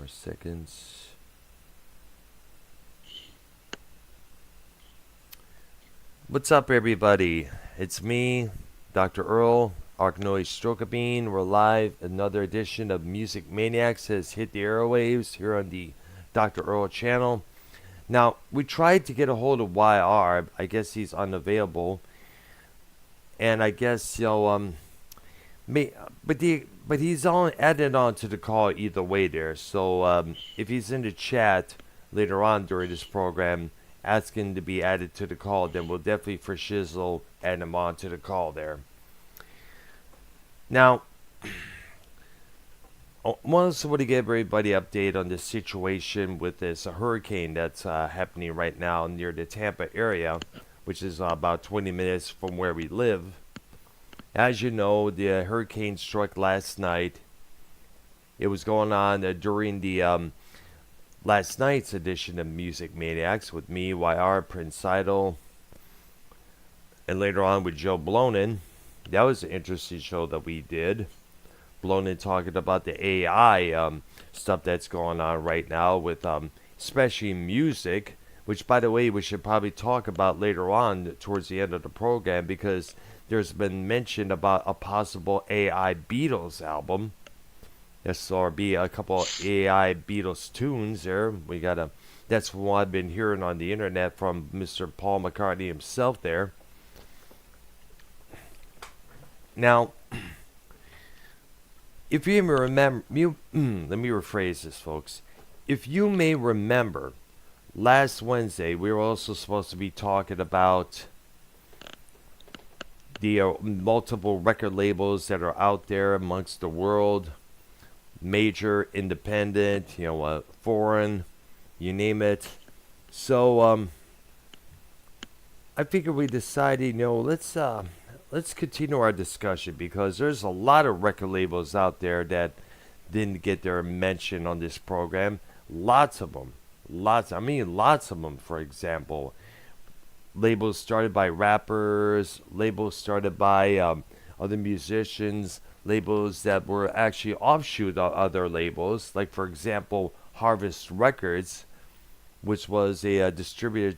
more seconds. What's up, everybody? It's me, Dr. Earl, Arknolia Strokabine. We're live. Another edition of Music Maniacs has hit the airwaves here on the Dr. Earl channel. Now, we tried to get a hold of YR. I guess he's unavailable. And I guess, but he's added on to the call either way there. So if he's in the chat later on during this program, asking to be added to the call, then we'll definitely for shizzle add him on to the call there. Now, I also want to give everybody an update on the situation with this hurricane that's happening right now near the Tampa area, which is about 20 minutes from where we live. As you know, the hurricane struck last night. It was going on during the last night's edition of Music Maniacs with me, YR, Prince Idol, and later on with Joe Blonin. That was an interesting show that we did. Blonin talking about the AI stuff that's going on right now with especially music, which, by the way, we should probably talk about later on towards the end of the program, because there's been mention about a possible AI Beatles album. Yes, or be a couple of AI Beatles tunes there. That's what I've been hearing on the internet from Mr. Paul McCartney himself there. Now, if you may remember, let me rephrase this, folks. If you may remember, last Wednesday we were also supposed to be talking about the multiple record labels that are out there amongst the world. Major, independent, foreign, you name it. So I figured we decided, let's continue our discussion, because there's a lot of record labels out there that didn't get their mention on this program. Lots of them. Lots of them, for example. Labels started by rappers, labels started by other musicians, labels that were actually offshoot of other labels, like, for example, Harvest Records, which was a distributed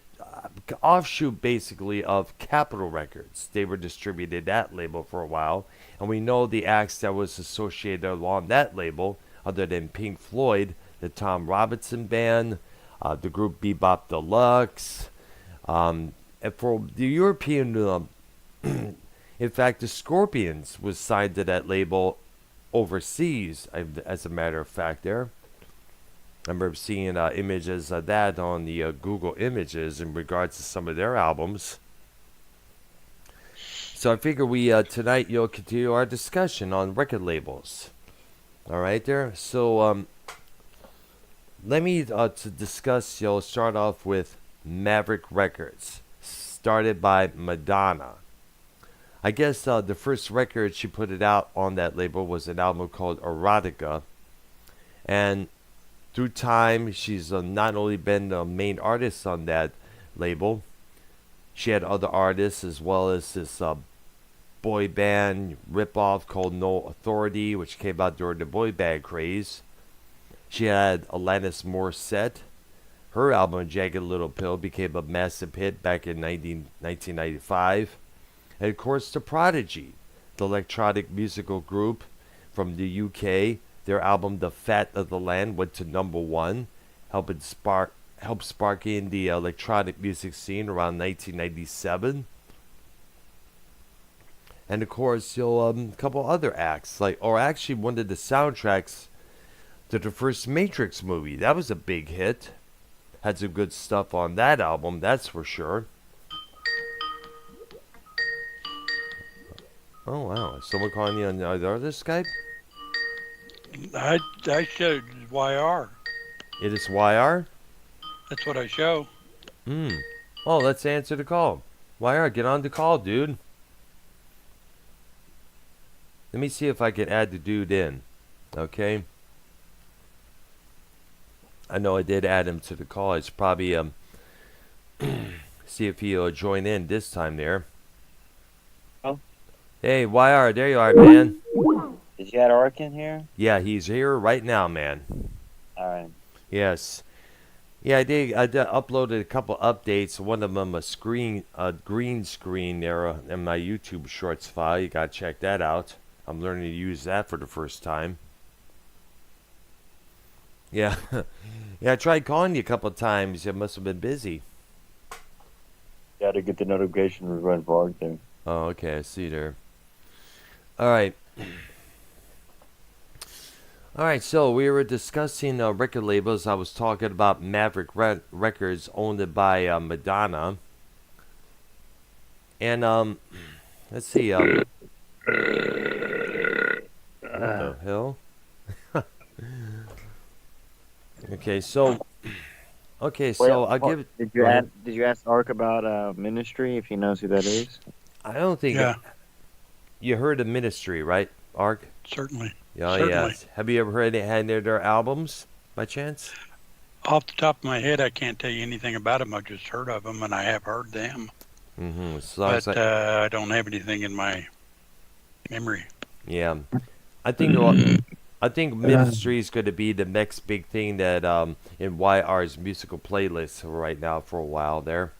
offshoot basically of Capitol Records. They were distributed that label for a while, and we know the acts that was associated along that label, other than Pink Floyd, the Tom Robinson Band, the group Bebop Deluxe, and for the European in fact, the Scorpions was signed to that label overseas, as a matter of fact there. I remember seeing images of that on the Google Images in regards to some of their albums. So I figure we tonight continue our discussion on record labels. All right there. So let me to discuss. Start off with Maverick Records, started by Madonna. I guess the first record she put it out on that label was an album called Erotica. And through time, she's not only been the main artist on that label, she had other artists, as well as this boy band ripoff called No Authority, which came out during the boy band craze. She had Alanis Morissette. Her album, Jagged Little Pill, became a massive hit back in 1995. And of course, The Prodigy, the electronic musical group from the UK. Their album, The Fat of the Land, went to #1, helped sparking the electronic music scene around 1997. And of course, a couple other acts, actually one of the soundtracks to the first Matrix movie. That was a big hit. Had some good stuff on that album, that's for sure. Oh, wow. Is someone calling you on the other Skype? I showed YR. It is YR? That's what I show. Oh, let's answer the call. YR, get on the call, dude. Let me see if I can add the dude in. Okay? I know I did add him to the call. It's probably, see if he'll join in this time there. Oh. Hey, YR, there you are, man. Did you add Ark in here? Yeah, he's here right now, man. All Right. Yes. Yeah, I did uploaded a couple updates. One of them a green screen there in my YouTube Shorts file. You gotta check that out. I'm learning to use that for the first time. Yeah, yeah. I tried calling you a couple of times. You must have been busy. Yeah, to get the notification was running for Ark there. Oh, okay. I see there. All right. All right. So we were discussing record labels. I was talking about Maverick Records, owned by Madonna, and let's see. What the hell? Okay, so I'll give it. Go ahead. Did you ask Ark about Ministry if he knows who that is? I don't think Yeah, you heard of Ministry, right, Ark? certainly. Yeah, Certainly. yes. Have you ever heard any of their albums by chance? Off the top of my head, I can't tell you anything about them. I just heard of them, and I have heard them. Mm-hmm. So But I don't have anything in my memory. yeah, I think I think Ministry is going to be the next big thing that in YR's musical playlist right now for a while there,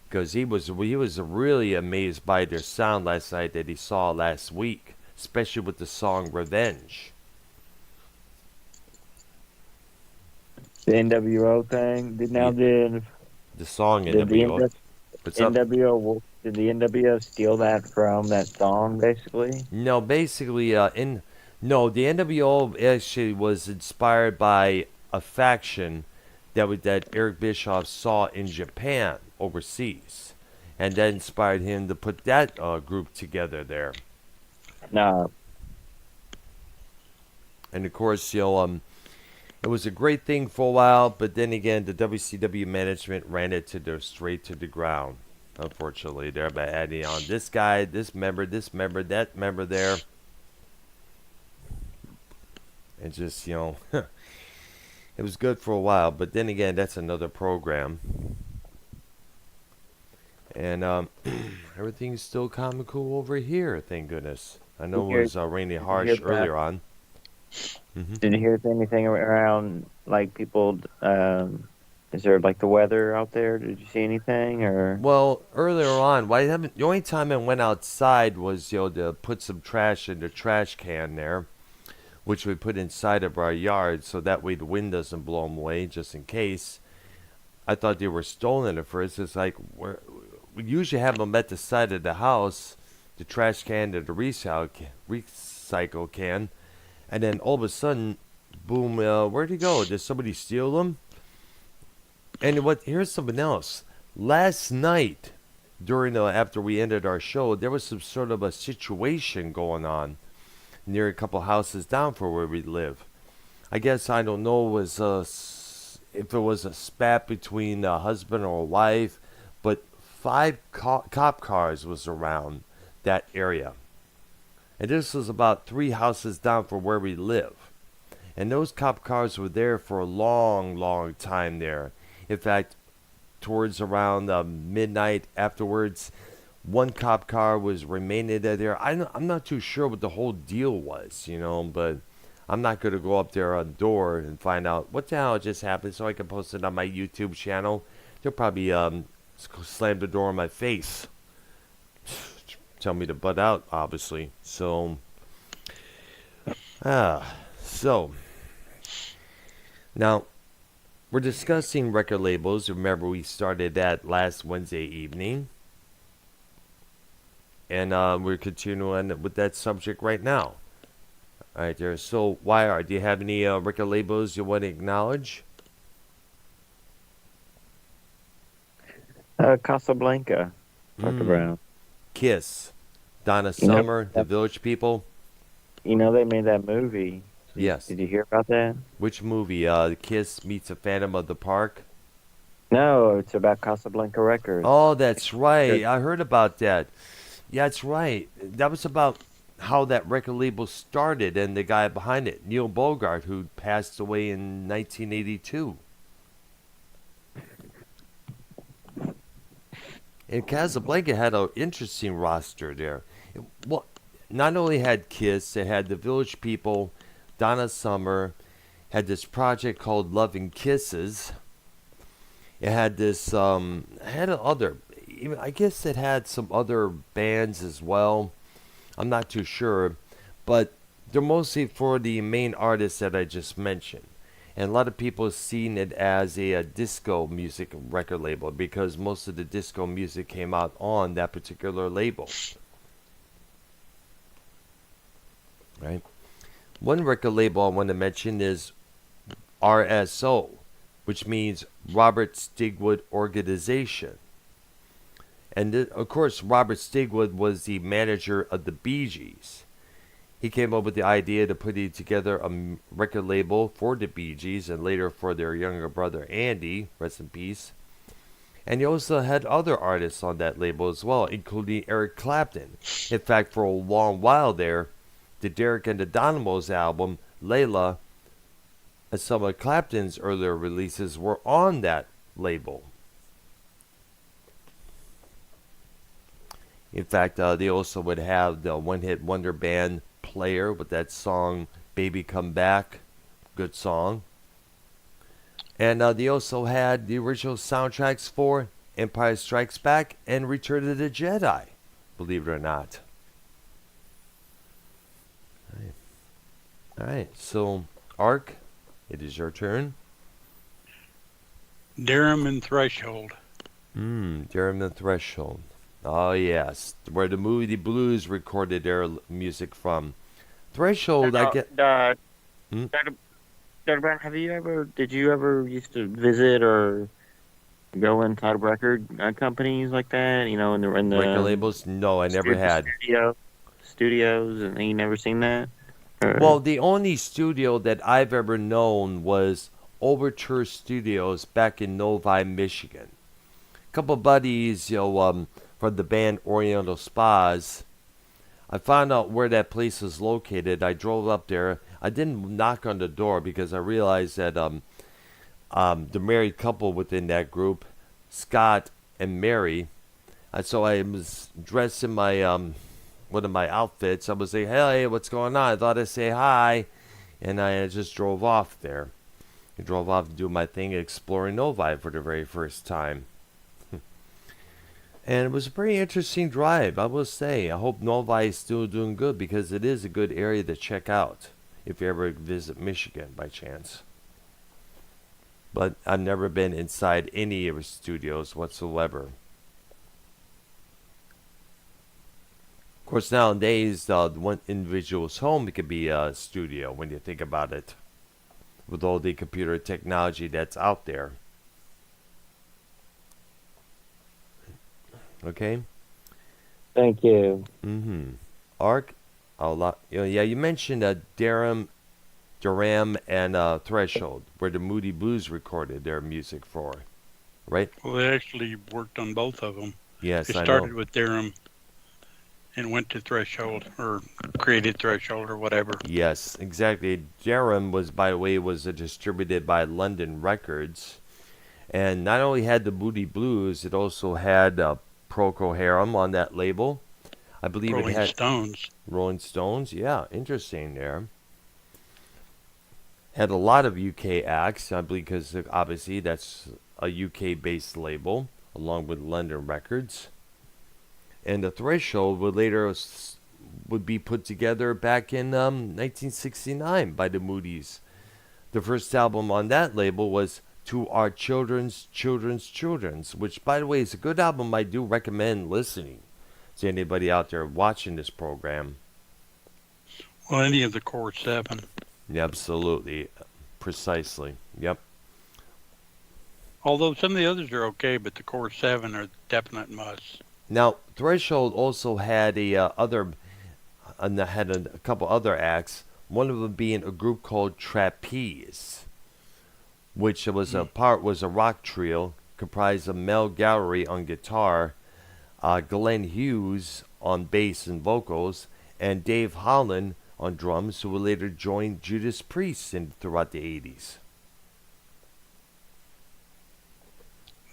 because he was really amazed by their sound last night that he saw last week, especially with the song Revenge. The NWO thing. Yeah. Did The song did the NWO. What's up? NWO did the NWO steal that from that song basically? No, basically, the NWO actually was inspired by a faction that Eric Bischoff saw in Japan overseas, and that inspired him to put that group together there. No. And of course, it was a great thing for a while, but then again, the WCW management ran it straight to the ground. Unfortunately, there by adding on this guy, this member, that member there. And just, it was good for a while, but then again, that's another program. And everything's still calm and cool over here, thank goodness. I know it was rainy harsh earlier on. Did you hear anything around like people? Is there like the weather out there? Did you see anything or? Well, earlier on, the only time I went outside was, to put some trash in the trash can there, which we put inside of our yard so that way the wind doesn't blow them away, just in case. I thought they were stolen at first. It's like, we usually have them at the side of the house, the trash can or the recycle can, and then all of a sudden, boom, where'd he go? Did somebody steal them? And here's something else. Last night, after we ended our show, there was some sort of a situation going on near a couple houses down from where we live. I guess I don't know if it was a spat between a husband or a wife, but 5 cop cars was around that area. And this was about 3 houses down from where we live. And those cop cars were there for a long, long time there. In fact, towards around midnight afterwards, one cop car was remaining there. I'm not too sure what the whole deal was, but I'm not going to go up there on the door and find out what the hell just happened so I can post it on my YouTube channel. They'll probably slam the door in my face. Tell me to butt out, obviously. So now we're discussing record labels. Remember, we started that last Wednesday evening. And we're continuing with that subject right now. All right, there. So, YR, do you have any record labels you want to acknowledge? Casablanca. Talked about. Kiss. Donna Summer, The Village People. They made that movie. Yes. Did you hear about that? Which movie? Kiss Meets a Phantom of the Park? No, it's about Casablanca Records. Oh, that's right. I heard about that. Yeah, that's right. That was about how that record label started and the guy behind it, Neil Bogart, who passed away in 1982. And Casablanca had an interesting roster there. Well, not only had Kiss, it had the Village People, Donna Summer, had this project called Love and Kisses. It had this, had other, I guess it had some other bands as well. I'm not too sure, but they're mostly for the main artists that I just mentioned. And a lot of people seen it as a disco music record label because most of the disco music came out on that particular label. Right? One record label I want to mention is RSO, which means Robert Stigwood Organization. And of course, Robert Stigwood was the manager of the Bee Gees. He came up with the idea to put together a record label for the Bee Gees and later for their younger brother Andy, rest in peace. And he also had other artists on that label as well, including Eric Clapton. In fact, for a long while there, the Derek and the Dynamos album, Layla, and some of Clapton's earlier releases were on that label. In fact, they also would have the one-hit wonder band Player with that song Baby Come Back, good song. And they also had the original soundtracks for Empire Strikes Back and Return of the Jedi, believe it or not. All right, so Ark, it is your turn. Durham and Threshold. Durham and Threshold. Oh, yes. Where the movie Blues recorded their music from. Threshold, I get. Dr. Brown, did you ever used to visit or go inside record companies like that? You know, in the record labels? No, I never had. Studios, and you never seen that? Well, the only studio that I've ever known was Overture Studios back in Novi, Michigan. A couple buddies, from the band Oriental Spas. I found out where that place was located. I drove up there. I didn't knock on the door because I realized that the married couple within that group, Scott and Mary, so I was dressed in my one of my outfits. I was saying, "Hey, what's going on?" I thought I'd say hi, and I just drove off there. I drove off to do my thing, exploring Novi for the very first time. And it was a pretty interesting drive, I will say. I hope Novi is still doing good because it is a good area to check out if you ever visit Michigan by chance. But I've never been inside any of the studios whatsoever. Of course, nowadays, one individual's home could be a studio when you think about it, with all the computer technology that's out there. Okay. Thank you. Ark, you mentioned Durham and Threshold, where the Moody Blues recorded their music for, right? Well, they actually worked on both of them. Yes, They I started know. with Durham and went to Threshold, or created Threshold, or whatever. Yes, exactly. Durham was, by the way, distributed by London Records, and not only had the Moody Blues, it also had Procol Harum on that label. I believe Rolling it had Stones. Rolling Stones. Yeah, interesting there. Had a lot of UK acts, I believe, because obviously that's a UK-based label, along with London Records. And the Threshold would be put together back in 1969 by the Moody's. The first album on that label was To Our Children's, which, by the way, is a good album. I do recommend listening to anybody out there watching this program. Well, any of the core seven. Yeah, absolutely. Precisely. Yep. Although some of the others are okay, but the core seven are definite musts. Now, Threshold also had a couple other acts. One of them being a group called Trapeze, which was a rock trio comprised of Mel Gowrie on guitar, Glenn Hughes on bass and vocals, and Dave Holland on drums, who would later join Judas Priest throughout the 80s.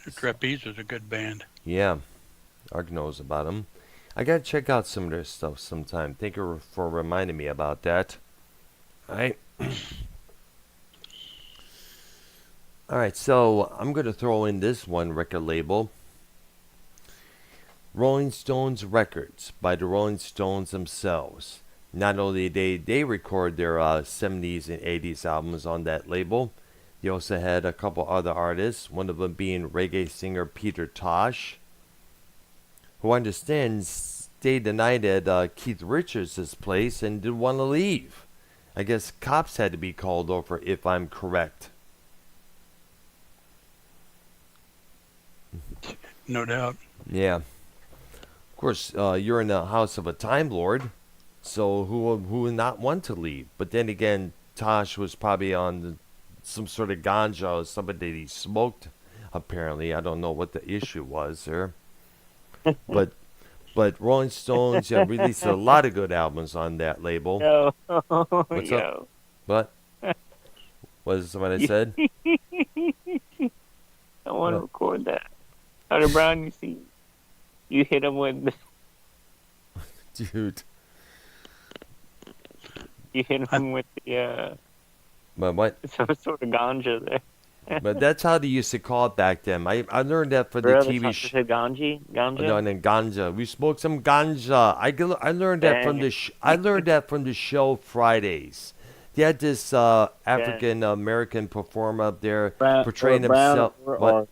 The Trapeze is a good band. Yeah, Ark knows about them. I gotta check out some of their stuff sometime. Thank you for reminding me about that. All right. All right, so I'm going to throw in this one record label. Rolling Stones Records by the Rolling Stones themselves. Not only they record their 70s and 80s albums on that label, they also had a couple other artists, one of them being reggae singer Peter Tosh, who understands stayed the night at Keith Richards' place and didn't want to leave. I guess cops had to be called over, if I'm correct. No doubt. Yeah. Of course, you're in the house of a Time Lord, so who would not want to leave? But then again, Tosh was probably on some sort of ganja or something that he smoked. Apparently, I don't know what the issue was there. But Rolling Stones released a lot of good albums on that label. Yo, What's yo. up? What? What is what I said? I want to What? record that. Hunter Brown, you see, you hit him with the, Dude. you hit him with the But what? some sort of ganja there. But that's how they used to call it back then. I learned that from the Bro, that's TV not show. said ganji, ganja. No, and then ganja. We smoked some ganja. I learned that from Dang. I learned that from the show Fridays. They had this African American performer up there portraying Brown, himself. or What?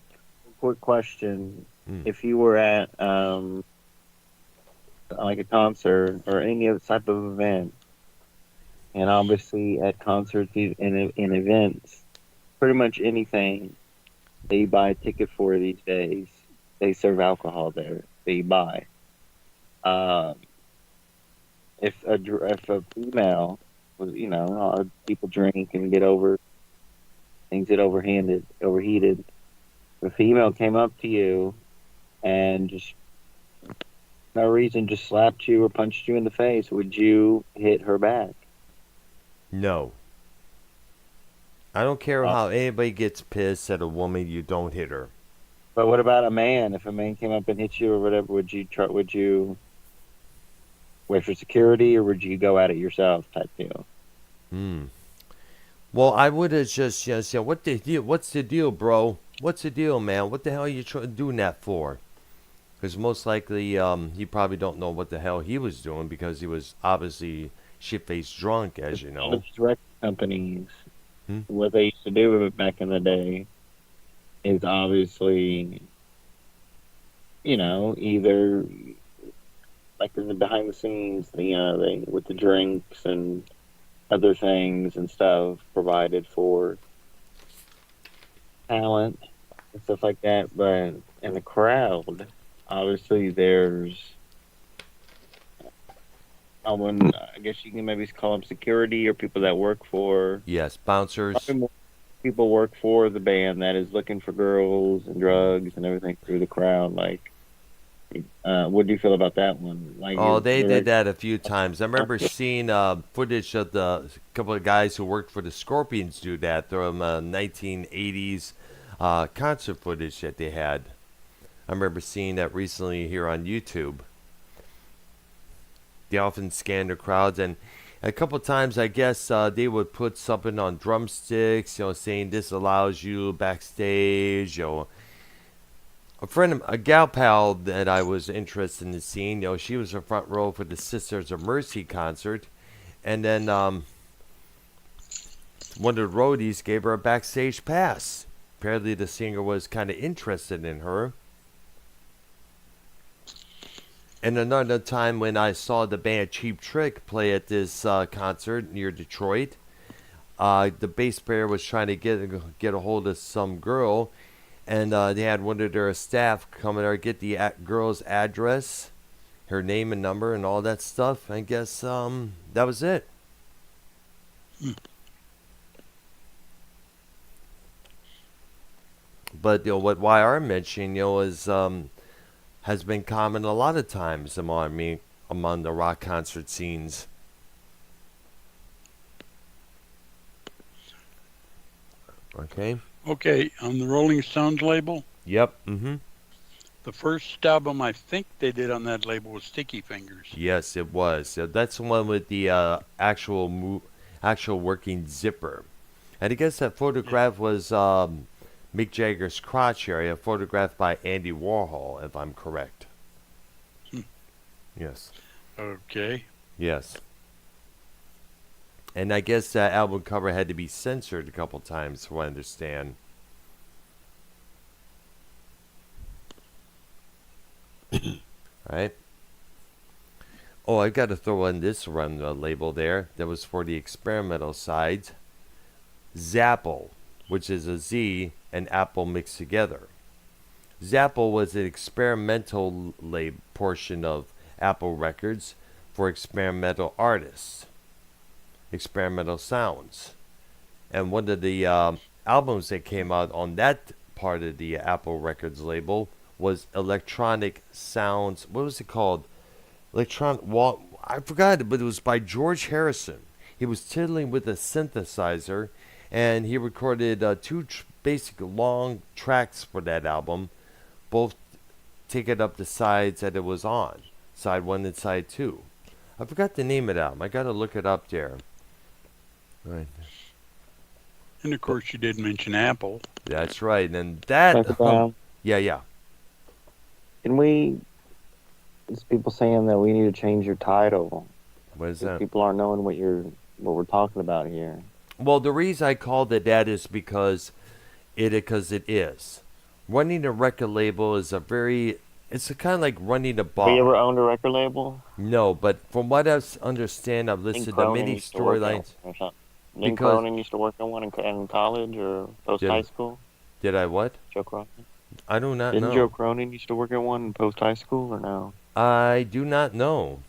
quick question: Mm. if you were at like a concert or any other type of event, and obviously at concerts in events, pretty much anything that you buy a ticket for these days, they serve alcohol there that you buy. Um, if a female was, people drink and things get overheated. If a female came up to you and just no reason just slapped you or punched you in the face, would you hit her back? No. I don't care Uh, how anybody gets pissed at a woman. You don't hit her. But what about a man? If a man came up and hit you or whatever, would you wait for security or would you go at it yourself type deal? Hmm. Well, I would have just said, "What the deal? What's the deal, bro? What's the deal, man? What the hell are you doing that for?" Because most likely, he probably don't know what the hell he was doing because he was obviously shit-faced drunk, as you know. These record companies, Hmm? what they used to do back in the day is obviously, either like in the behind the scenes, they with the drinks and other things and stuff provided for talent and stuff like that. But in the crowd, obviously there's, I guess you can maybe call them security or people that work for, Yes, bouncers. probably more people work for the band that is looking for girls and drugs and everything through the crowd. Like, what do you feel about that one? Like, Oh, they did that a few times. I remember seeing footage of the couple of guys who worked for the Scorpions do that from 1980s concert footage that they had. I remember seeing that recently here on YouTube. They often scan the crowds, and a couple of times I guess they would put something on drumsticks, saying this allows you backstage. A gal pal that I was interested in seeing, she was in front row for the Sisters of Mercy concert, and then one of the roadies gave her a backstage pass. Apparently, the singer was kind of interested in her. And another time when I saw the band Cheap Trick play at this concert near Detroit, the bass player was trying to get a hold of some girl, and they had one of their staff come in there get the girl's address, her name and number, and all that stuff. I guess that was it. Hmm. But what YR mentioned, is has been common a lot of times among the rock concert scenes. Okay. Okay, on the Rolling Stones label, Yep. Mm-hmm. the first album I think they did on that label was Sticky Fingers. Yes, it was. So that's the one with the actual working zipper. And I guess that photograph was Mick Jagger's crotch area, photographed by Andy Warhol, if I'm correct. Hmm. Yes. Okay. Yes. And I guess that album cover had to be censored a couple times, from what I understand. Right? Oh, I got to throw in this run label there. That was for the experimental side. Zapple, which is a Z and Apple mixed together. Zapple was an experimental portion of Apple Records for experimental artists, experimental sounds. And one of the albums that came out on that part of the Apple Records label was Electronic Sounds. What was it called? I forgot it, but it was by George Harrison. He was tiddling with a synthesizer, and he recorded two basic long tracks for that album, both taking up the sides that it was on, side 1 and side 2. I forgot the name of that album. I got to look it up there. Right. And of course, you did mention Apple. That's right. And that, Dr. Brown, yeah. can we? There's people saying that we need to change your title. What is Because that? people aren't knowing what we're talking about here. Well, the reason I called it that is because it is. Running a record label is it's kind of like running a bar. Have you ever owned a record label? No, but from what I understand, I've listened to many storylines. Didn't Because- Cronin used to work on one in college or post high school? Did I what? Joe Cronin? I do not Didn't know. Joe Cronin used to work at one in post high school or no? I do not know.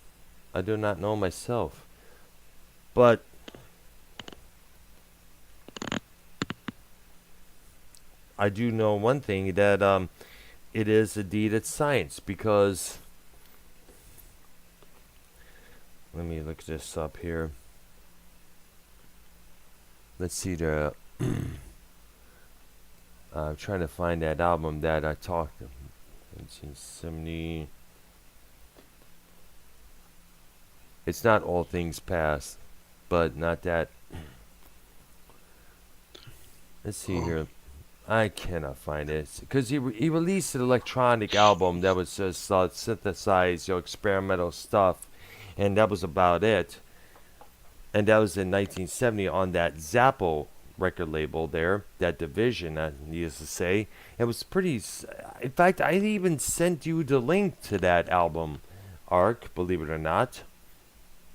I do not know myself. But I do know one thing, that it is indeed it's science, because let me look this up here. Let's see the I'm trying to find that album that I talked 1970. It's not All Things Past, but not that. Let's see here. I cannot find it because he released an electronic album that was just synthesized, experimental stuff, and that was about it. And that was in 1970 on that Zappo record label there, that division, needless to say. It was pretty. In fact, I even sent you the link to that album, Ark, believe it or not,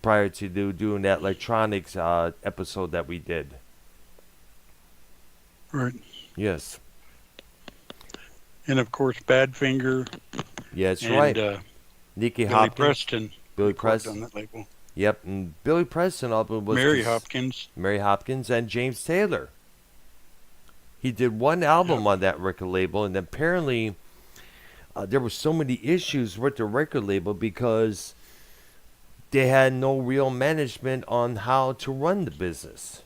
prior to doing that electronics episode that we did. Right. Yes. And of course, Badfinger. Yeah, that's and, right. Nicky Billy Hopkins. Preston. Billy recorded Preston. on that label. Yep, and Billy Preston album was Mary Hopkins. Mary Hopkins and James Taylor. He did one album on that record label, and apparently there were so many issues with the record label because they had no real management on how to run the business.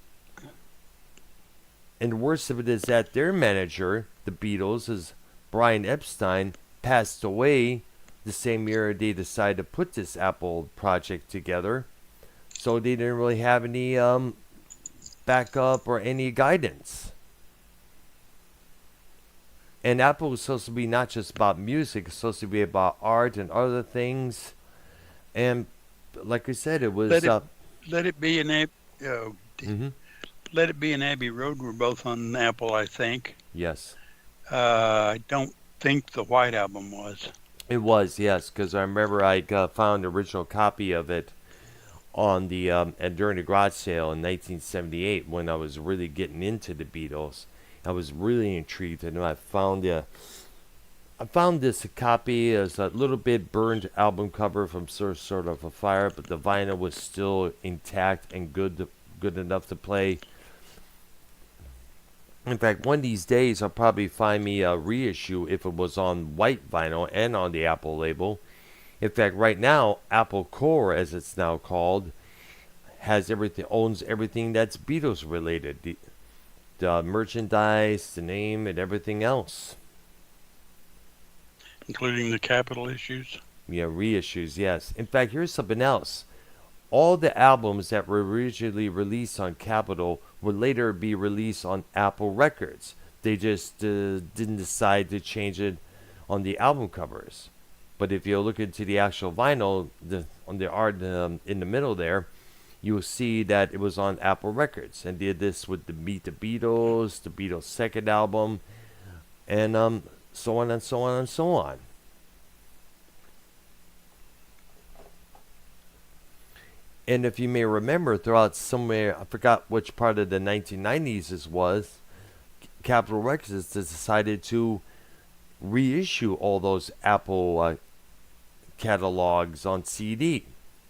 And the worst of it is that their manager, the Beatles, is Brian Epstein, passed away the same year they decided to put this Apple project together. So they didn't really have any backup or any guidance. And Apple was supposed to be not just about music, it's supposed to be about art and other things. And like I said, it was... Let it be an mhm. Let It Be an Abbey Road were both on Apple, I think. Yes. I don't think the White Album was. It was, yes, because I remember I found the original copy of it on the during the garage sale in 1978 when I was really getting into the Beatles. I was really intrigued, and I found this copy as a little bit burned album cover from sort of a fire, but the vinyl was still intact and good enough to play. In fact, one of these days I'll probably find me a reissue if it was on white vinyl and on the Apple label. In fact, right now, Apple Core, as it's now called, owns everything that's Beatles related. The merchandise, the name, and everything else. Including the Capitol issues. Yeah, reissues, yes. In fact, here's something else. All the albums that were originally released on Capitol would later be released on Apple Records. They just didn't decide to change it on the album covers. But if you look into the actual vinyl, on the art in the middle there, you will see that it was on Apple Records, and did this with the Meet the Beatles' second album, and so on and so on and so on. And if you may remember, throughout somewhere, I forgot which part of the 1990s this was, Capitol Records decided to reissue all those Apple catalogs on CD,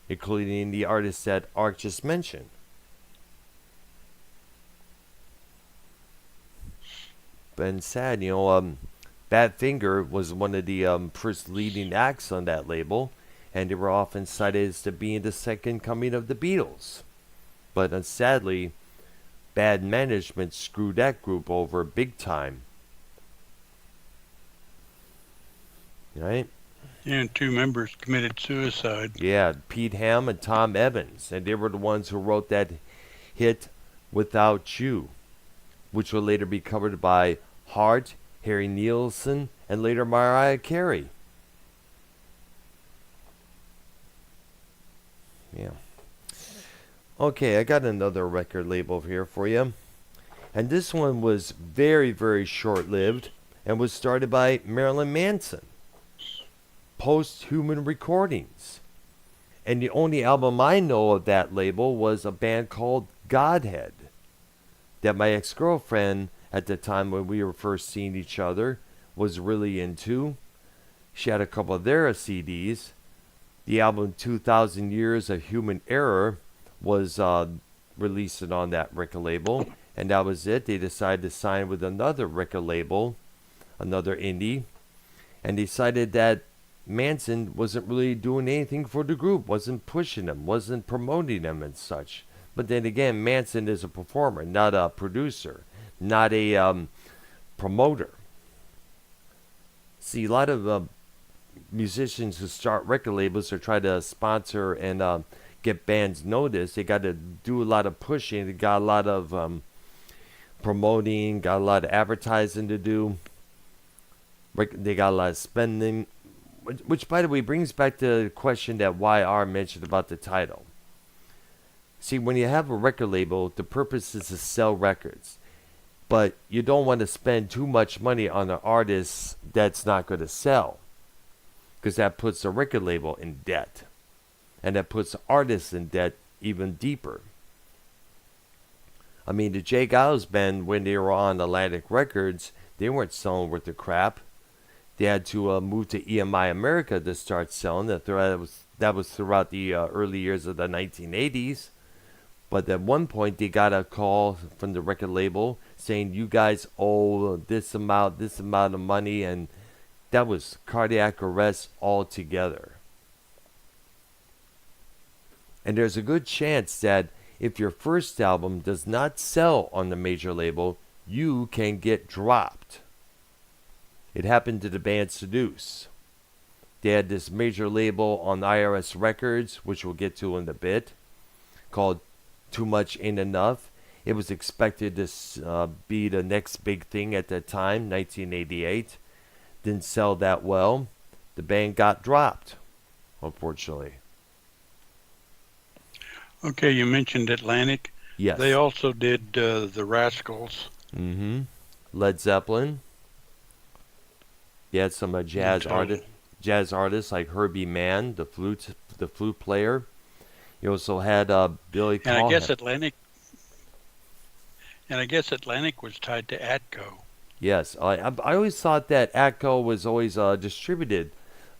including the artists that Ark just mentioned. And sad, Badfinger was one of the first leading acts on that label, and they were often cited as to being the second coming of the Beatles. But sadly, bad management screwed that group over big time. Right? Yeah, and two members committed suicide. Yeah, Pete Ham and Tom Evans, and they were the ones who wrote that hit Without You, which would later be covered by Hart, Harry Nilsson, and later Mariah Carey. Yeah. Okay, I got another record label here for you. And this one was very, very short-lived and was started by Marilyn Manson. Post-Human Recordings. And the only album I know of that label was a band called Godhead, that my ex-girlfriend at the time when we were first seeing each other was really into. She had a couple of their CDs. The album 2000 Years of Human Error was released on that record label, and that was it. They decided to sign with another record label, another indie, and decided that Manson wasn't really doing anything for the group, wasn't pushing them, wasn't promoting them and such. But then again, Manson is a performer, not a producer, not a promoter. See, a lot of musicians who start record labels or try to sponsor and get bands noticed, they got to do a lot of pushing. They got a lot of promoting, got a lot of advertising to do. They got a lot of spending. Which, by the way, brings back to the question that YR mentioned about the title. See, when you have a record label, the purpose is to sell records. But you don't want to spend too much money on an artist that's not going to sell, because that puts the record label in debt. And that puts the artists in debt even deeper. I mean, the Jay Giles band, when they were on Atlantic Records, they weren't selling worth of crap. They had to move to EMI America to start selling. That was throughout the early years of the 1980s. But at one point, they got a call from the record label saying, you guys owe this amount of money, and that was cardiac arrest altogether. And there's a good chance that if your first album does not sell on the major label, you can get dropped. It happened to the band Seduce. They had this major label on IRS Records, which we'll get to in a bit, called Too Much Ain't Enough. It was expected to be the next big thing at that time, 1988. Didn't sell that well. The band got dropped, unfortunately. Okay, you mentioned Atlantic. Yes. They also did the Rascals. Mm-hmm. Led Zeppelin. You had some jazz artists like Herbie Mann, the flute player. You also had Billy Callahan. And I guess Atlantic was tied to Atco. Yes, I always thought that Atco was always distributed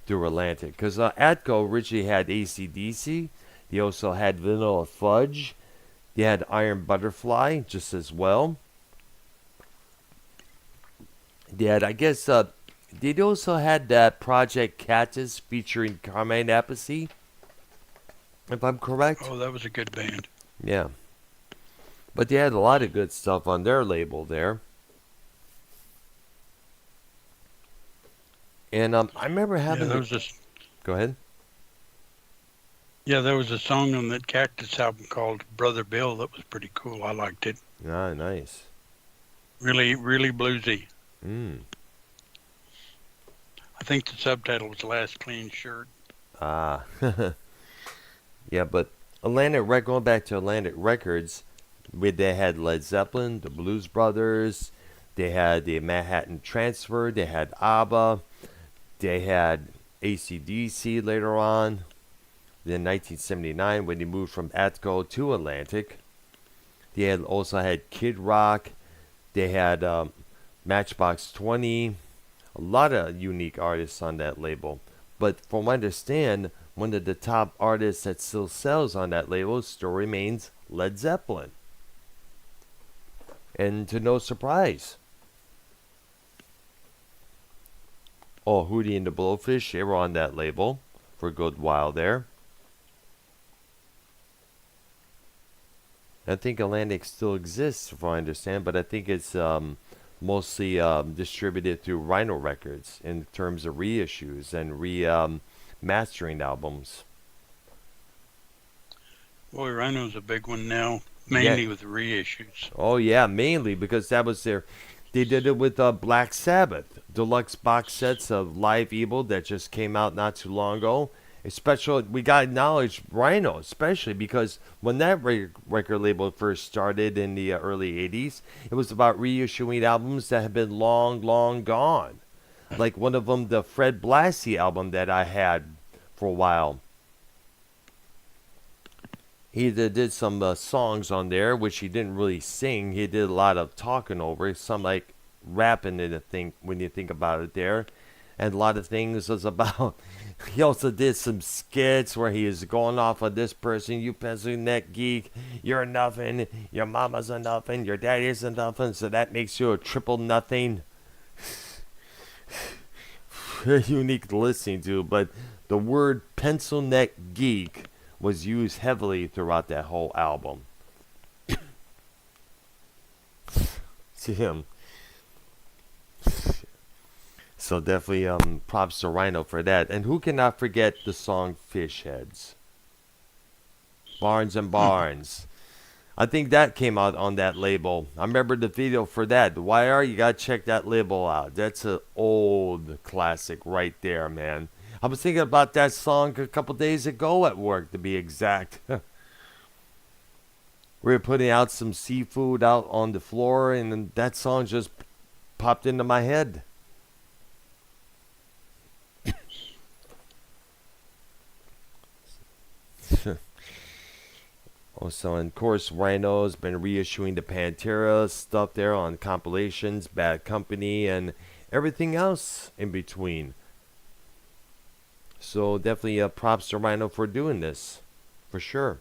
through Atlantic, because Atco originally had AC/DC. They also had Vanilla Fudge. They had Iron Butterfly just as well. They had, I guess, they also had that Project Cactus featuring Carmine Appice, if I'm correct. Oh, that was a good band. Yeah. But they had a lot of good stuff on their label there. And I remember having... Go ahead. Yeah, there was a song on that Cactus album called Brother Bill that was pretty cool. I liked it. Ah, nice. Really, really bluesy. Mm. I think the subtitle was "Last Clean Shirt." Ah. Yeah, but going back to Atlantic Records, where they had Led Zeppelin, the Blues Brothers, they had the Manhattan Transfer, they had ABBA, they had AC/DC later on. Then 1979, when they moved from Atco to Atlantic, they had also had Kid Rock, they had Matchbox 20, a lot of unique artists on that label. But from what I understand, one of the top artists that still sells on that label still remains Led Zeppelin. And to no surprise, oh, Hootie and the Blowfish, they were on that label for a good while there. I think Atlantic still exists, if I understand, but I think it's mostly distributed through Rhino Records in terms of reissues and mastering albums. Boy, Rhino's a big one now, Yeah. mainly with reissues. Oh yeah, mainly because that was their. They did it with Black Sabbath deluxe box sets of Live Evil that just came out not too long ago. Especially, we got to acknowledge Rhino, especially because when that record label first started in the early '80s, it was about reissuing albums that had been long, long gone. Like one of them, the Fred Blassie album that I had for a while. He did some songs on there, which he didn't really sing. He did a lot of talking over, some like rapping in a thing when you think about it there. And a lot of things was about. He also did some skits where he is going off on this person, you pencil neck geek, you're nothing, your mama's a nothing, your daddy's a nothing, so that makes you a triple nothing. Very unique to listening to, but the word pencil neck geek was used heavily throughout that whole album. To him. So definitely props to Rhino for that. And who cannot forget the song Fish Heads? Barnes and Barnes. I think that came out on that label. I remember the video for that. YR, you gotta check that label out. That's an old classic right there, man. I was thinking about that song a couple days ago at work, to be exact. We were putting out some seafood out on the floor, and then that song just popped into my head. Also, and of course, Rhino's been reissuing the Pantera stuff there on compilations, Bad Company, and everything else in between. So definitely props to Rhino for doing this, for sure.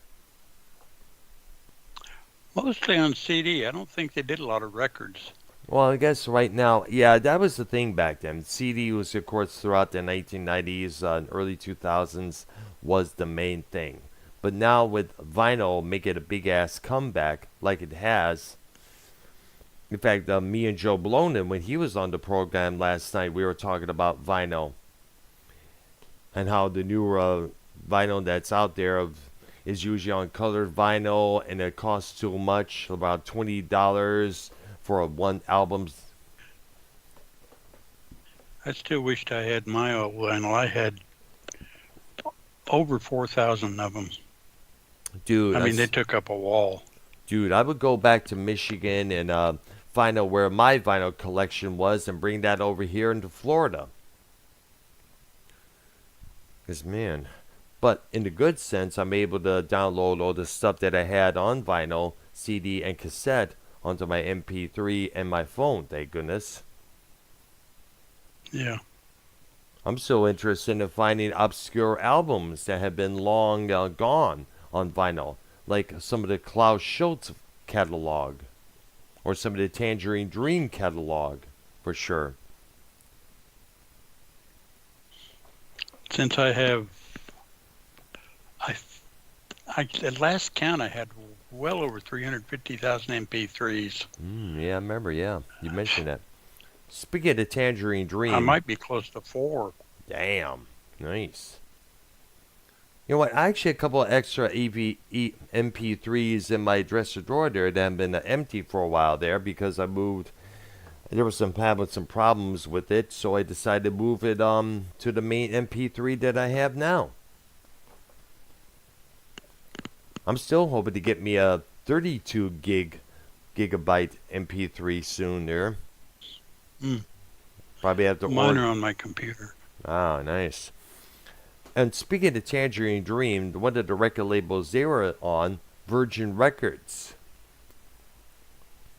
Mostly on CD. I don't think they did a lot of records. Well, I guess right now, yeah, that was the thing back then. CD was, of course, throughout the 1990s and early 2000s was the main thing. But now with vinyl making a big ass comeback like it has. In fact, me and Joe Blonin, when he was on the program last night, we were talking about vinyl and how the newer vinyl that's out there is usually on colored vinyl and it costs too much, about $20 for one album. I still wished I had my old vinyl. I had over 4,000 of them. Dude, I mean, they took up a wall. Dude, I would go back to Michigan and find out where my vinyl collection was and bring that over here into Florida. Because, man, but in the good sense, I'm able to download all the stuff that I had on vinyl, CD, and cassette onto my MP3 and my phone, thank goodness. Yeah. I'm so interested in finding obscure albums that have been long gone on vinyl, like some of the Klaus Schultz catalog, or some of the Tangerine Dream catalog, for sure. Since I have, at last count, I had well over 350,000 MP3s. Yeah, I remember, yeah. You mentioned that. Speaking of the Tangerine Dream. I might be close to 4. Damn. Nice. You know what? I actually had a couple of extra MP3s in my dresser drawer there that have been empty for a while there because I moved There was having some problems with it, so I decided to move it to the main MP3 that I have now. I'm still hoping to get me a 32 gigabyte MP3 soon there. Mm. Probably have to Mine order. are on my computer. Ah, nice. And speaking of Tangerine Dream, one of the record labels they were on, Virgin Records.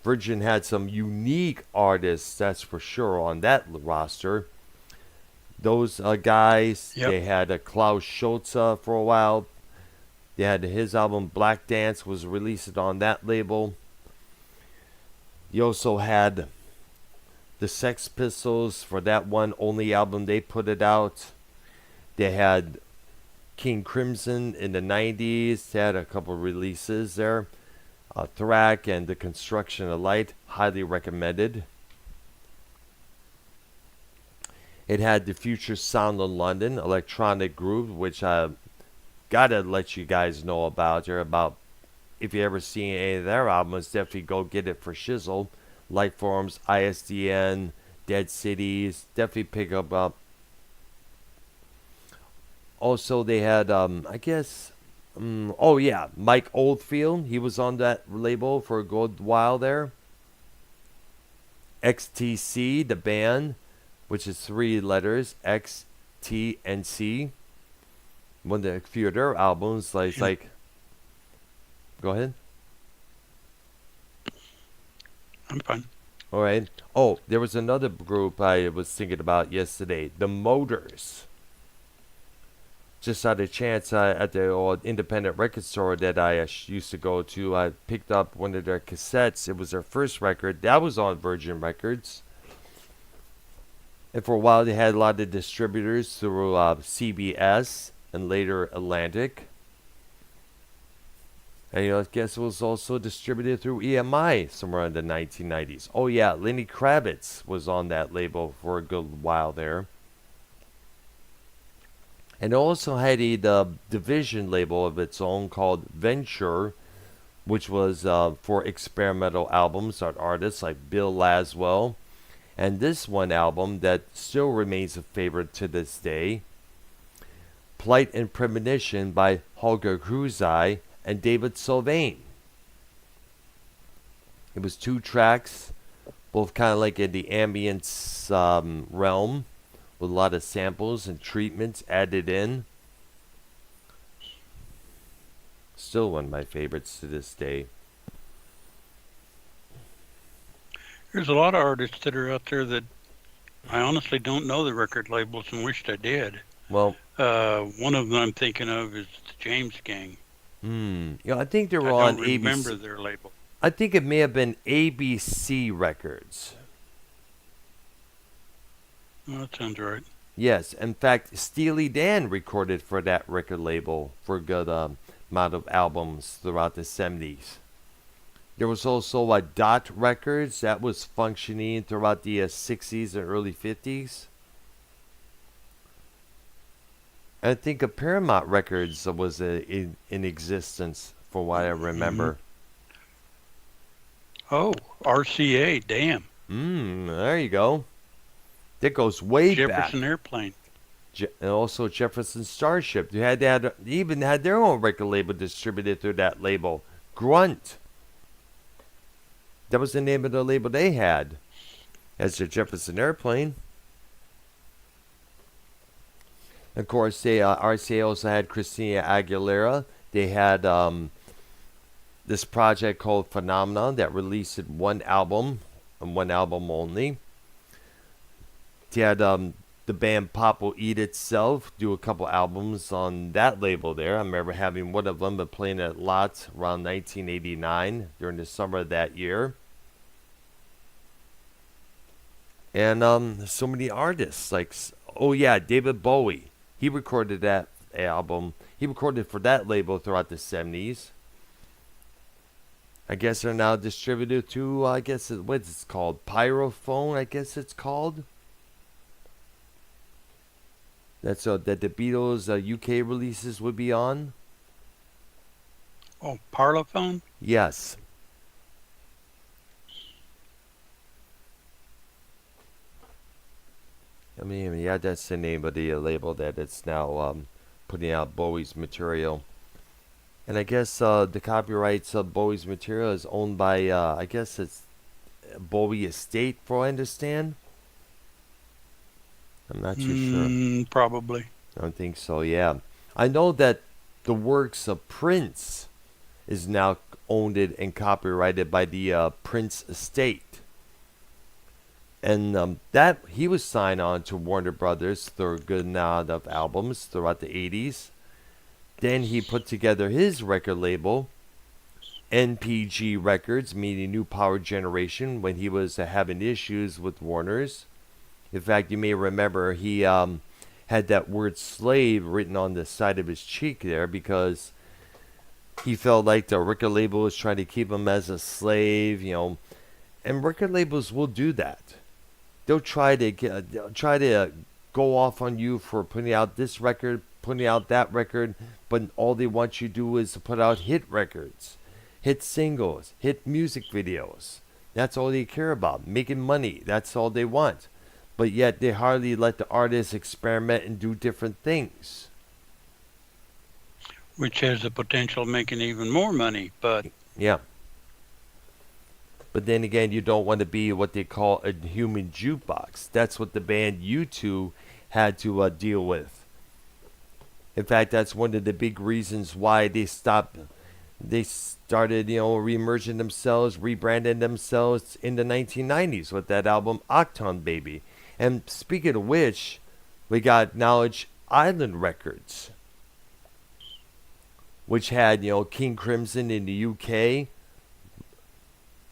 Virgin had some unique artists, that's for sure, on that roster. Those guys, Yep. they had Klaus Schulze for a while. They had his album Black Dance was released on that label. You also had the Sex Pistols for that one only album they put it out. They had King Crimson in the 90s. They had a couple releases there. Thrak and The Construction of Light, highly recommended. It had the Future Sound of London, electronic groove, which I gotta let you guys know about. Or about if you ever seen any of their albums, definitely go get it for shizzle. Lightforms, ISDN, Dead Cities, definitely pick up. Also, they had I guess. Oh yeah, Mike Oldfield. He was on that label for a good while there. XTC, the band, which is 3 letters, X, T, and C. One of the few of their albums, like go ahead. I'm fine. All right. Oh, there was another group I was thinking about yesterday, the Motors. Just had a chance at the old independent record store that I used to go to. I picked up one of their cassettes. It was their first record. That was on Virgin Records. And for a while, they had a lot of distributors through CBS and later Atlantic. And I guess it was also distributed through EMI somewhere in the 1990s. Oh yeah, Lenny Kravitz was on that label for a good while there. And it also had a division label of its own called Venture, which was for experimental albums on artists like Bill Laswell. And this one album that still remains a favorite to this day, Plight and Premonition by Holger Kruzai and David Sylvain. It was 2 tracks, both kind of like in the ambience realm, with a lot of samples and treatments added in. Still one of my favorites to this day. There's a lot of artists that are out there that I honestly don't know the record labels and wished I did. Well, One of them I'm thinking of is the James Gang. yeah, I think they were I on don't ABC. remember their label. I think it may have been ABC Records. Oh, that sounds right. Yes, in fact, Steely Dan recorded for that record label for a good amount of albums throughout the 70s. There was also Dot Records that was functioning throughout the 60s and early 50s. I think a Paramount Records was in existence for what I remember. Oh, RCA, damn. There you go. That goes way Jefferson back. Airplane. And also Jefferson Starship. They even had their own record label distributed through that label. Grunt. That was the name of the label they had. As the Jefferson Airplane. Of course, RCA also had Christina Aguilera. They had this project called Phenomenon that released one album, and one album only. They had the band Pop Will Eat Itself do a couple albums on that label there. I remember having one of them and playing it a lot around 1989 during the summer of that year. And so many artists like, oh yeah, David Bowie. He recorded that album. He recorded for that label throughout the 70s. I guess they're now distributed to, what's it called? Pyrophone, I guess it's called. That's that the Beatles UK releases would be on. Oh, Parlophone? Yes. I mean, yeah, that's the name of the label that it's now putting out Bowie's material. And I guess the copyrights of Bowie's material is owned by, I guess it's Bowie Estate, for what I understand. I'm not too sure. Probably. I don't think so, yeah. I know that the works of Prince is now owned and copyrighted by the Prince Estate. And that he was signed on to Warner Brothers through a good amount of albums throughout the 80s. Then he put together his record label, NPG Records, meaning New Power Generation, when he was having issues with Warner's. In fact, you may remember he had that word slave written on the side of his cheek there because he felt like the record label was trying to keep him as a slave, and record labels will do that. They'll try to go off on you for putting out this record, putting out that record, but all they want you to do is to put out hit records, hit singles, hit music videos. That's all they care about, making money. That's all they want. But yet they hardly let the artists experiment and do different things. Which has the potential of making even more money, but Yeah. But then again, you don't want to be what they call a human jukebox. That's what the band U2 had to deal with. In fact, that's one of the big reasons why they stopped. They started, reemerging themselves, rebranding themselves in the 1990s with that album Octon Baby. And speaking of which, we got Knowledge Island Records, which had, King Crimson in the UK.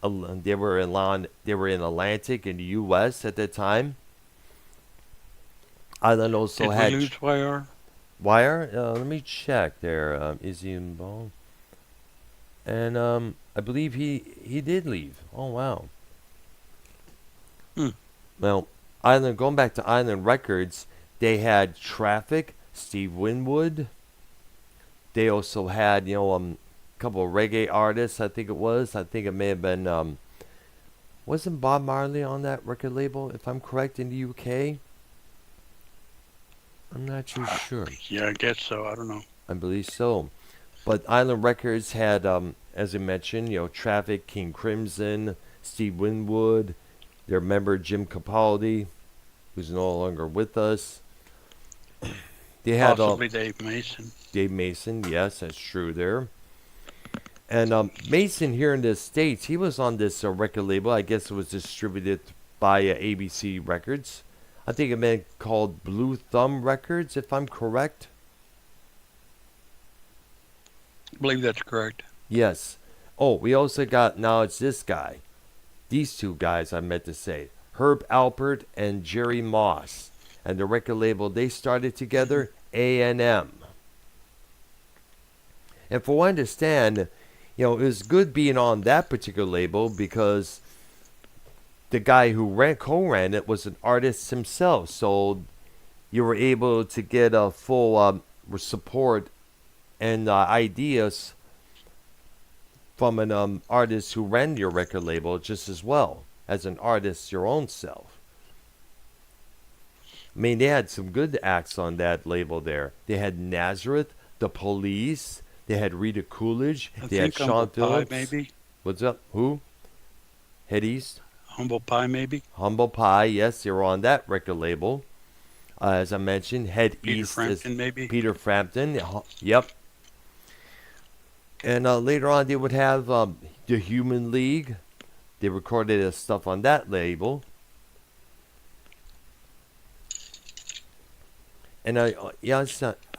They were in Atlantic in the U.S. at that time. Island also did had we lose YR? Wire. Let me check there. Is he involved? And I believe he did leave. Oh wow. Well, going back to Island Records, they had Traffic, Steve Winwood. They also had couple of reggae artists. I think it may have been wasn't Bob Marley on that record label, if I'm correct, in the UK? I'm not too sure. Yeah, I guess so. I don't know. I believe so. But Island Records had, as I mentioned, Traffic, King Crimson, Steve Winwood, their member Jim Capaldi, who's no longer with us. They had Possibly Dave Mason. Dave Mason, yes, that's true there. And Mason here in the States, he was on this record label. I guess it was distributed by ABC Records. I think it meant called Blue Thumb Records, if I'm correct. I believe that's correct. Yes. Oh, we also got, now it's this guy. These two guys I meant to say. Herb Alpert and Jerry Moss. And the record label they started together, A&M. And for what I understand, it was good being on that particular label because the guy who co-ran it was an artist himself. So you were able to get a full support and ideas from an artist who ran your record label just as well as an artist your own self. I mean, they had some good acts on that label there. They had Nazareth, The Police. They had Rita Coolidge. They had Sean Phillips. Maybe. What's up? Who? Head East. Humble Pie, maybe. Humble Pie. Yes, they were on that record label. As I mentioned, Head Peter East Frampton, is maybe. Peter Frampton. Yep. And later on, they would have the Human League. They recorded stuff on that label. And I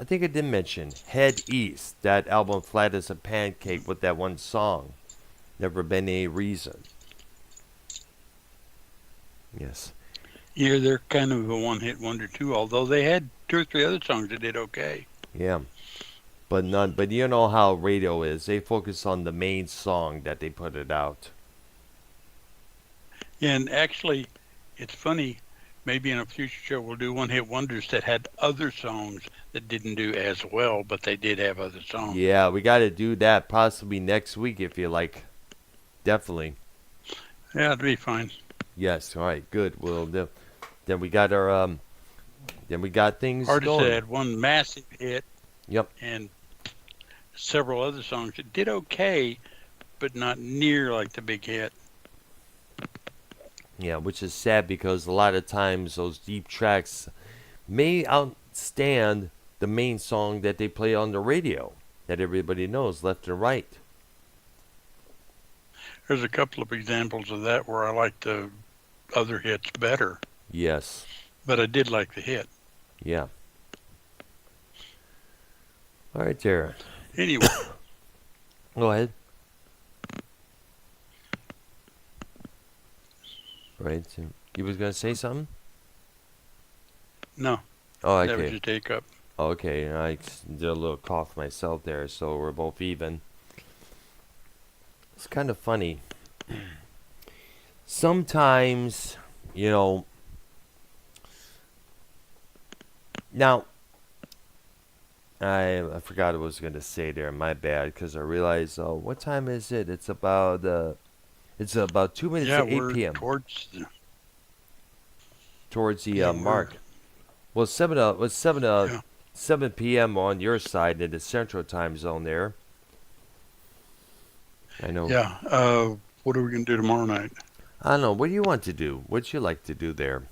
think I did mention Head East, that album Flat as a Pancake with that one song. Never Been a Reason. Yes. Yeah, they're kind of a one-hit wonder too, although they had 2 or 3 other songs that did okay. Yeah. But you know how radio is. They focus on the main song that they put it out. Yeah, and actually, it's funny. Maybe in a future show we'll do one-hit wonders that had other songs that didn't do as well, but they did have other songs. Yeah, we got to do that possibly next week if you like. Definitely. Yeah, it'd be fine. Yes. All right. Good. Well, then we got our Then we got things Artists that going. had one massive hit Yep. and several other songs that did okay, but not near like the big hit. Yeah, which is sad because a lot of times those deep tracks may outstand the main song that they play on the radio that everybody knows left and right. There's a couple of examples of that where I like the other hits better, Yes. but I did like the hit. Yeah. All right, Tara. Anyway, Go ahead. Right. So you was gonna say something? no, Oh, that was okay. just a hiccup. Okay. I did a little cough myself there, so we're both even. It's kind of funny. Sometimes, you know. Now, I forgot what I was gonna say there. My bad, because I realized. Oh, what time is it? It's about 2 minutes Yeah, to 8 we're p.m. towards towards the yeah, mark. Well, 7 p.m. on your side in the Central Time Zone there. I know. yeah. What are we gonna do tomorrow night? I don't know. What do you want to do? What'd you like to do there?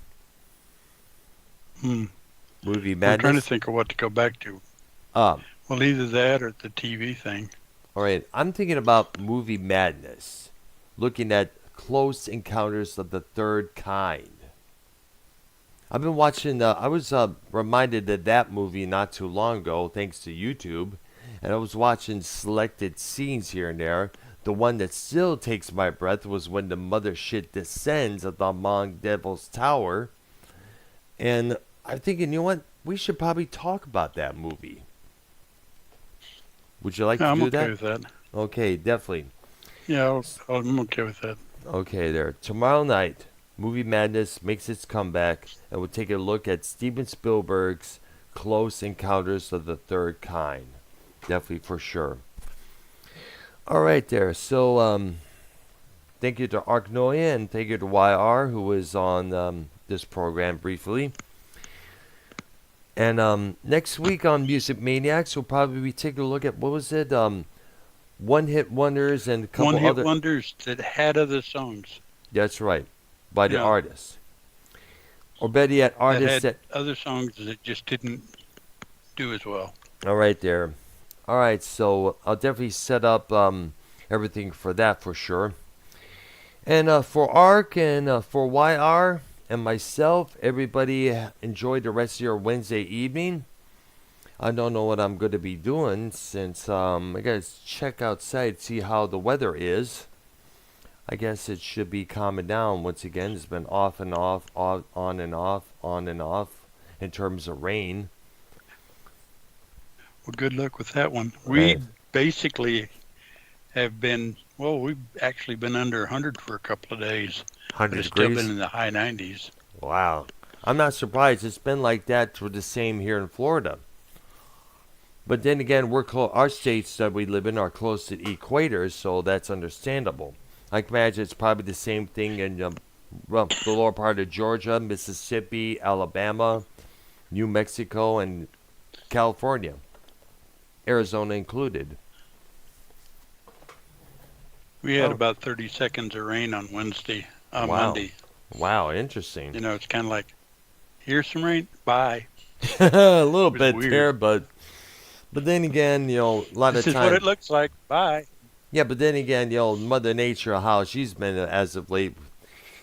Hmm. Movie I'm trying to Madness? think of what to go back to. Uh, Well, either that or the TV thing. all right. I'm thinking about Movie Madness. Looking at Close Encounters of the Third Kind. I've been watching, I was reminded of that movie not too long ago, thanks to YouTube. And I was watching selected scenes here and there. The one that still takes my breath was when the mother shit descends at the Among Devil's Tower. And I'm thinking, you know what? We should probably talk about that movie. Would you like Yeah, to I'm do okay that? with that. Okay, definitely. Yeah, I'm okay with that. Okay, there. Tomorrow night, Movie Madness makes its comeback, and we'll take a look at Steven Spielberg's Close Encounters of the Third Kind. Definitely for sure. All right, there. So, thank you to Arknolia and thank you to YR, who was on this program briefly. And next week on Music Maniacs, we'll probably be taking a look at, what was it? One Hit Wonders and a couple One-hit other. wonders that had other songs. That's right, by the Yeah. artists. Or better yet, That artists had that. other songs that just didn't do as well. All right, there. All right, so I'll definitely set up everything for that for sure. And for ARC and for YR and myself, everybody enjoy the rest of your Wednesday evening. I don't know what I'm going to be doing since I got to check outside, see how the weather is. I guess it should be calming down once again. It's been off and off, on and off, on and off in terms of rain. Well, good luck with that one. Right. We basically have been, well, we've actually been under 100 for a couple of days. But 100 it's still degrees. been in the high 90s. Wow. I'm not surprised. It's been like that for the same here in Florida. But then again, our states that we live in are close to the equator, so that's understandable. I can imagine it's probably the same thing in the lower part of Georgia, Mississippi, Alabama, New Mexico, and California, Arizona included. We had Oh. about 30 seconds of rain on Wow. Monday. Wow, interesting. You know, it's kind of like, here's some rain, bye. A little It was bit weird. there, but then again, a lot This of is what it time. looks like, bye. Yeah, but then again, Mother Nature, how she's been as of late.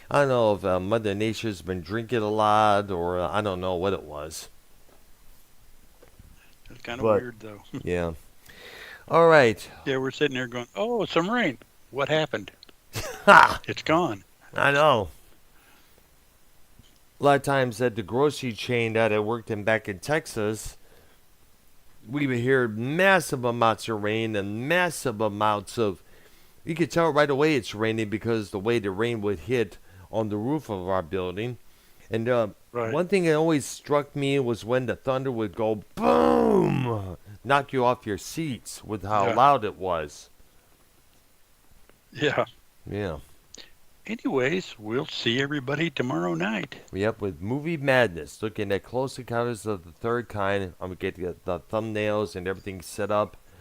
I don't know if Mother Nature's been drinking a lot, or I don't know what it was. It's kind of But- weird, though. Yeah. All right. Yeah, we're sitting there going, oh, some rain. What happened? Ha! It's gone. I know. A lot of times at the grocery chain that I worked in back in Texas, we would hear massive amounts of rain and massive amounts of. You could tell right away it's raining because the way the rain would hit on the roof of our building. And Right. one thing that always struck me was when the thunder would go boom, knock you off your seats with how Yeah. loud it was. Yeah. Yeah. Anyways, we'll see everybody tomorrow night. Yep, with Movie Madness, looking at Close Encounters of the Third Kind. I'm going to get the thumbnails and everything set up.